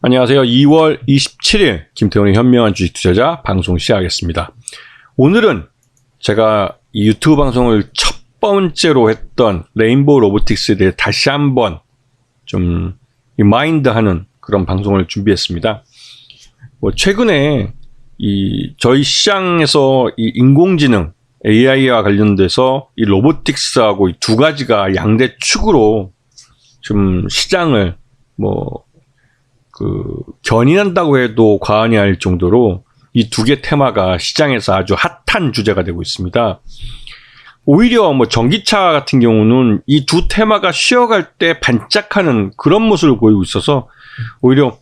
안녕하세요. 2월 27일 김태훈의 현명한 주식 투자자 방송 시작하겠습니다. 오늘은 제가 이 유튜브 방송을 첫 번째로 했던 레인보우 로보틱스에 대해 다시 한번 좀 리마인드하는 그런 방송을 준비했습니다. 최근에 저희 시장에서 이 인공지능 AI와 관련돼서 이 로보틱스하고 이 두 가지가 양대 축으로 좀 시장을 견인한다고 해도 과언이 아닐 정도로 이 두 개 테마가 시장에서 아주 핫한 주제가 되고 있습니다. 오히려 전기차 같은 경우는 이 두 테마가 쉬어갈 때 반짝하는 그런 모습을 보이고 있어서 오히려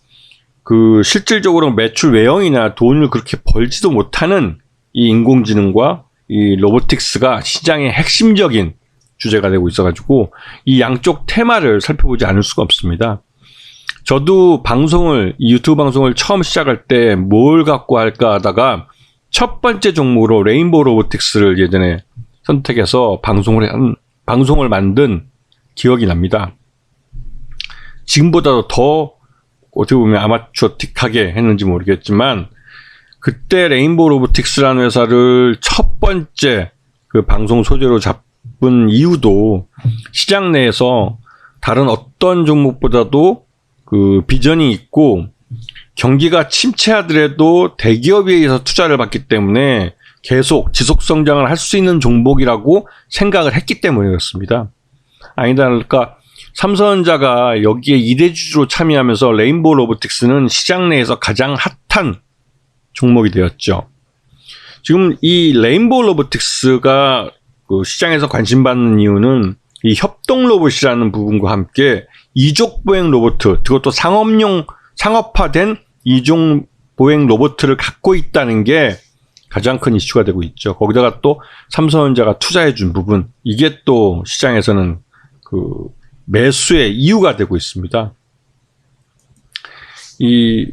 실질적으로 매출 외형이나 돈을 그렇게 벌지도 못하는 이 인공지능과 이 로보틱스가 시장의 핵심적인 주제가 되고 있어가지고 이 양쪽 테마를 살펴보지 않을 수가 없습니다. 저도 이 유튜브 방송을 처음 시작할 때 뭘 갖고 할까 하다가 첫 번째 종목으로 레인보우 로보틱스를 예전에 선택해서 방송을 만든 기억이 납니다. 지금보다도 더 어떻게 보면 아마추어틱하게 했는지 모르겠지만 그때 레인보우 로보틱스라는 회사를 첫 번째 방송 소재로 잡은 이유도 시장 내에서 다른 어떤 종목보다도 비전이 있고 경기가 침체하더라도 대기업에 의해서 투자를 받기 때문에 계속 지속 성장을 할 수 있는 종목이라고 생각을 했기 때문이었습니다. 아니다 그러니까 삼성전자가 여기에 2대 주주로 참여하면서 레인보우 로보틱스는 시장 내에서 가장 핫한 종목이 되었죠. 지금 이 레인보우 로보틱스가 시장에서 관심받는 이유는 이 협동 로봇이라는 부분과 함께 이족 보행 로봇, 그것도 상업화된 이족 보행 로봇을 갖고 있다는 게 가장 큰 이슈가 되고 있죠. 거기다가 또 삼성전자가 투자해준 부분, 이게 또 시장에서는 매수의 이유가 되고 있습니다. 이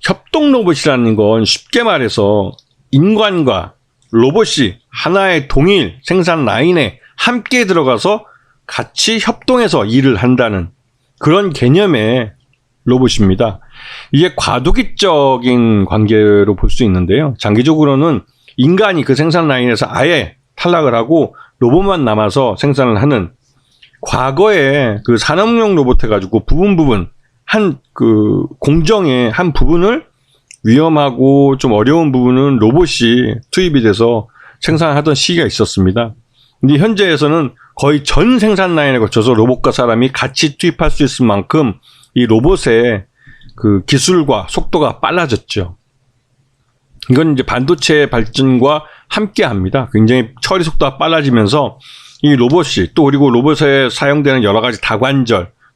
협동 로봇이라는 건 쉽게 말해서 인간과 로봇이 하나의 동일 생산 라인에 함께 들어가서 같이 협동해서 일을 한다는 그런 개념의 로봇입니다. 이게 과도기적인 관계로 볼 수 있는데요. 장기적으로는 인간이 그 생산 라인에서 아예 탈락을 하고 로봇만 남아서 생산을 하는 과거에 산업용 로봇 해가지고 부분 공정의 한 부분을 위험하고 좀 어려운 부분은 로봇이 투입이 돼서 생산하던 시기가 있었습니다. 근데 현재에서는 거의 전 생산 라인에 거쳐서 로봇과 사람이 같이 투입할 수 있을 만큼 이 로봇의 기술과 속도가 빨라졌죠. 이건 이제 반도체 발전과 함께 합니다. 굉장히 처리 속도가 빨라지면서 이 로봇이 그리고 로봇에 사용되는 여러 가지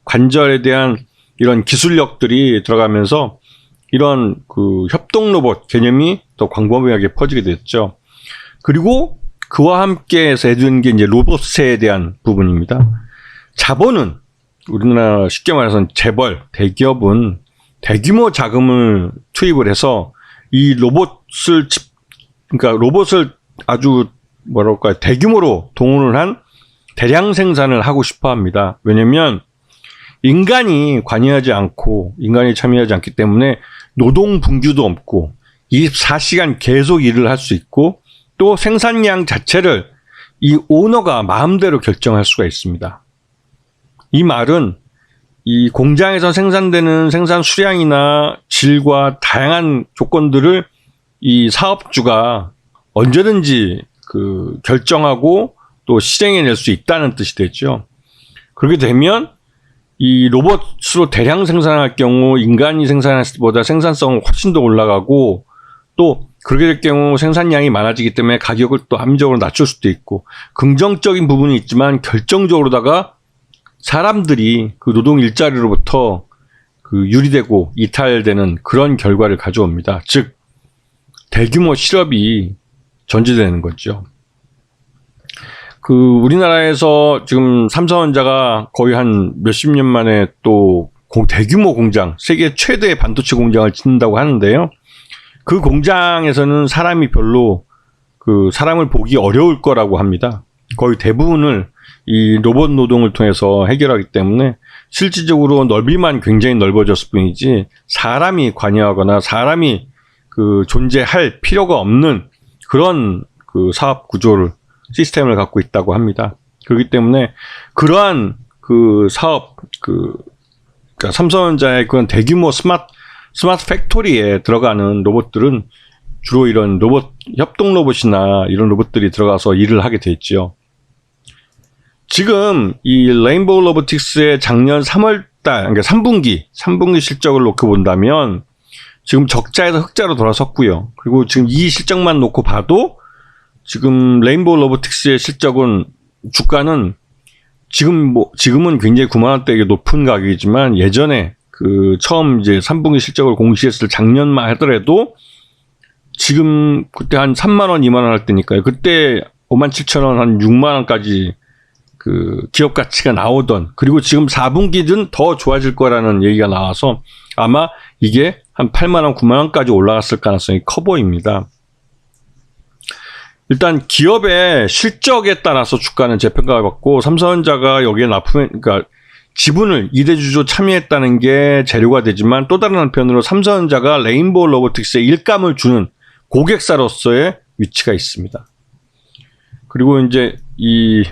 관절에 대한 이런 기술력들이 들어가면서 이런 협동 로봇 개념이 더 광범위하게 퍼지게 됐죠. 그리고 그와 함께 해서 해준 게 이제 로봇에 대한 부분입니다. 자본은 우리나라 쉽게 말해서 재벌, 대기업은 대규모 자금을 투입을 해서 이 로봇을 아주 대규모로 동원을 한 대량 생산을 하고 싶어 합니다. 왜냐면 인간이 참여하지 않기 때문에 노동 분규도 없고 24시간 계속 일을 할 수 있고 또 생산량 자체를 이 오너가 마음대로 결정할 수가 있습니다. 이 말은 이 공장에서 생산되는 생산 수량이나 질과 다양한 조건들을 이 사업주가 언제든지 결정하고 또 실행해낼 수 있다는 뜻이 되죠. 그렇게 되면 이 로봇으로 대량 생산할 경우 인간이 생산할 때보다 생산성은 훨씬 더 올라가고 또 그렇게 될 경우 생산량이 많아지기 때문에 가격을 또 합리적으로 낮출 수도 있고 긍정적인 부분이 있지만 결정적으로다가 사람들이 노동 일자리로부터 유리되고 이탈되는 그런 결과를 가져옵니다. 즉 대규모 실업이 전제되는 거죠. 우리나라에서 지금 삼성전자가 거의 한 몇십 년 만에 또 대규모 공장, 세계 최대의 반도체 공장을 짓는다고 하는데요. 그 공장에서는 사람이 별로 사람을 보기 어려울 거라고 합니다. 거의 대부분을 이 로봇 노동을 통해서 해결하기 때문에 실질적으로 넓이만 굉장히 넓어졌을 뿐이지 사람이 관여하거나 사람이 그 존재할 필요가 없는 그런 그 사업 구조를 시스템을 갖고 있다고 합니다. 그렇기 때문에 그러한 그 사업 그러니까 삼성전자의 그런 대규모 스마트 팩토리에 들어가는 로봇들은 주로 이런 협동 로봇이나 이런 로봇들이 들어가서 일을 하게 돼 있죠. 지금 이 레인보우 로보틱스의 작년 3월달, 그러니까 3분기 실적을 놓고 본다면 지금 적자에서 흑자로 돌아섰고요. 그리고 지금 이 실적만 놓고 봐도 지금 레인보우 로보틱스의 실적은 주가는 지금은 굉장히 9만 원대의 높은 가격이지만 예전에 그 처음 이제 3분기 실적을 공시했을 작년만 하더라도 지금 그때 한 3만 원, 2만 원 할 때니까요. 그때 5만 7천 원, 한 6만 원까지 그 기업 가치가 나오던, 그리고 지금 4분기는 더 좋아질 거라는 얘기가 나와서 아마 이게 한 8만 원, 9만 원까지 올라갔을 가능성이 커 보입니다. 일단 기업의 실적에 따라서 주가는 재평가를 받고 삼성전자가 여기에 그러니까 지분을 2대주주 참여했다는 게 재료가 되지만 또 다른 한편으로 삼성전자가 레인보우 로보틱스에 일감을 주는 고객사로서의 위치가 있습니다. 그리고 이제 이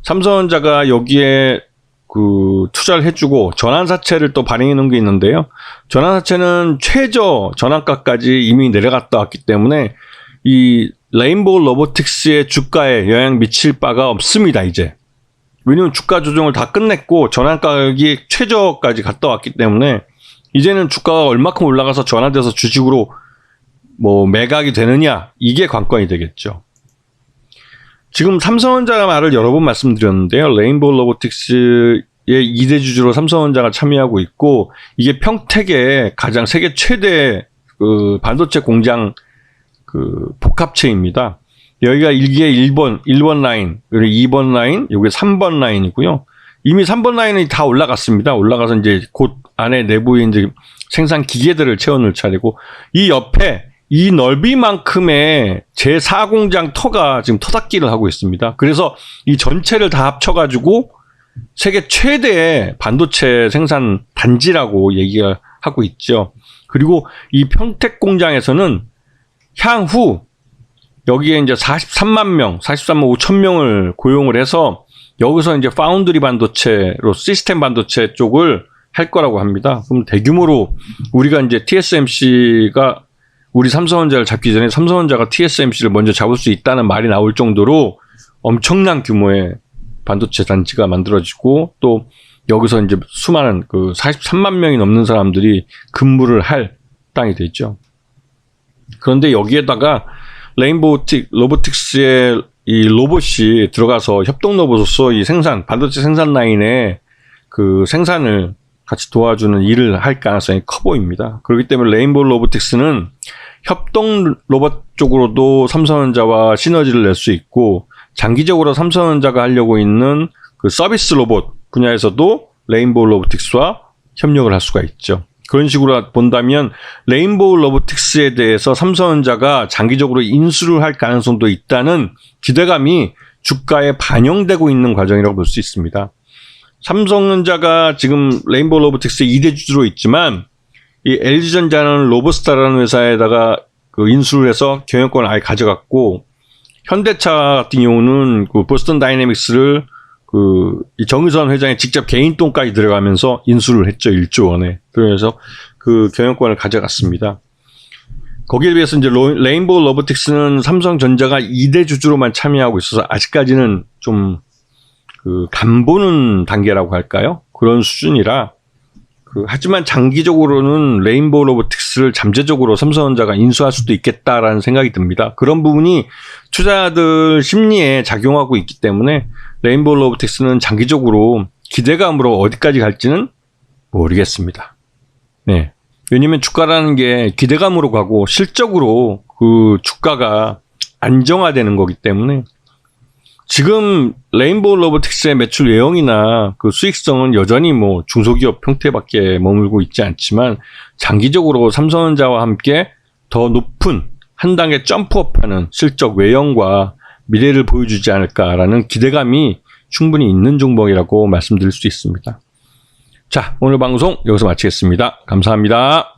삼성전자가 여기에 그 투자를 해주고 전환사채를 또 발행해 놓은 게 있는데요. 전환사채는 최저 전환가까지 이미 내려갔다 왔기 때문에 이 레인보우 로보틱스의 주가에 영향 미칠 바가 없습니다, 이제. 왜냐면 주가 조정을 다 끝냈고 전환가격이 최저까지 갔다 왔기 때문에 이제는 주가가 얼마큼 올라가서 전환돼서 주식으로 뭐 매각이 되느냐, 이게 관건이 되겠죠. 지금 삼성전자 말을 여러 번 말씀드렸는데요. 레인보우 로보틱스의 2대 주주로 삼성전자가 참여하고 있고, 이게 평택의 가장 세계 최대 그 반도체 공장 그 복합체입니다. 여기가 이게 1번 라인, 그리고 2번 라인, 여기 3번 라인이고요. 이미 3번 라인이 다 올라갔습니다. 올라가서 이제 곧 안에 내부에 이제 생산 기계들을 채워놓을 차례고, 이 옆에 이 넓이만큼의 제4공장 터가 지금 터닫기를 하고 있습니다. 그래서 이 전체를 다 합쳐가지고 세계 최대의 반도체 생산 단지라고 얘기를 하고 있죠. 그리고 이 평택 공장에서는 향후 여기에 이제 43만 5천 명을 고용을 해서 여기서 이제 파운드리 반도체로 시스템 반도체 쪽을 할 거라고 합니다. 그럼 대규모로 우리가 이제 TSMC가 우리 삼성전자를 잡기 전에 삼성전자가 TSMC를 먼저 잡을 수 있다는 말이 나올 정도로 엄청난 규모의 반도체 단지가 만들어지고, 또 여기서 이제 수많은 그 43만 명이 넘는 사람들이 근무를 할 땅이 되죠. 그런데 여기에다가 레인보우 로보틱스의 이 로봇이 들어가서 협동 로봇으로서 이 반도체 생산 라인에 그 생산을 같이 도와주는 일을 할 가능성이 커 보입니다. 그렇기 때문에 레인보우 로보틱스는 협동 로봇 쪽으로도 삼성전자와 시너지를 낼 수 있고, 장기적으로 삼성전자가 하려고 있는 그 서비스 로봇 분야에서도 레인보우 로보틱스와 협력을 할 수가 있죠. 그런 식으로 본다면 레인보우 로보틱스에 대해서 삼성전자가 장기적으로 인수를 할 가능성도 있다는 기대감이 주가에 반영되고 있는 과정이라고 볼 수 있습니다. 삼성전자가 지금 레인보우 로보틱스의 2대 주주로 있지만, 이 LG전자는 로보스타라는 회사에다가 그 인수를 해서 경영권을 아예 가져갔고, 현대차 같은 경우는 그 보스턴 다이내믹스를 이 정의선 회장이 직접 개인 돈까지 들어가면서 인수를 했죠. 1조 원에. 그래서 그 경영권을 가져갔습니다. 거기에 비해서 이제 레인보우 로보틱스는 삼성전자가 2대 주주로만 참여하고 있어서 아직까지는 좀 간보는 단계라고 할까요? 그런 수준이라, 하지만 장기적으로는 레인보우 로보틱스를 잠재적으로 삼성전자가 인수할 수도 있겠다라는 생각이 듭니다. 그런 부분이 투자자들 심리에 작용하고 있기 때문에 레인보우 로보틱스는 장기적으로 기대감으로 어디까지 갈지는 모르겠습니다. 네. 왜냐면 주가라는 게 기대감으로 가고 실적으로 그 주가가 안정화되는 거기 때문에, 지금 레인보우 로보틱스의 매출 외형이나 그 수익성은 여전히 뭐 중소기업 형태밖에 머물고 있지 않지만, 장기적으로 삼성전자와 함께 더 높은 한 단계 점프업하는 실적 외형과 미래를 보여주지 않을까라는 기대감이 충분히 있는 종목이라고 말씀드릴 수 있습니다. 자, 오늘 방송 여기서 마치겠습니다. 감사합니다.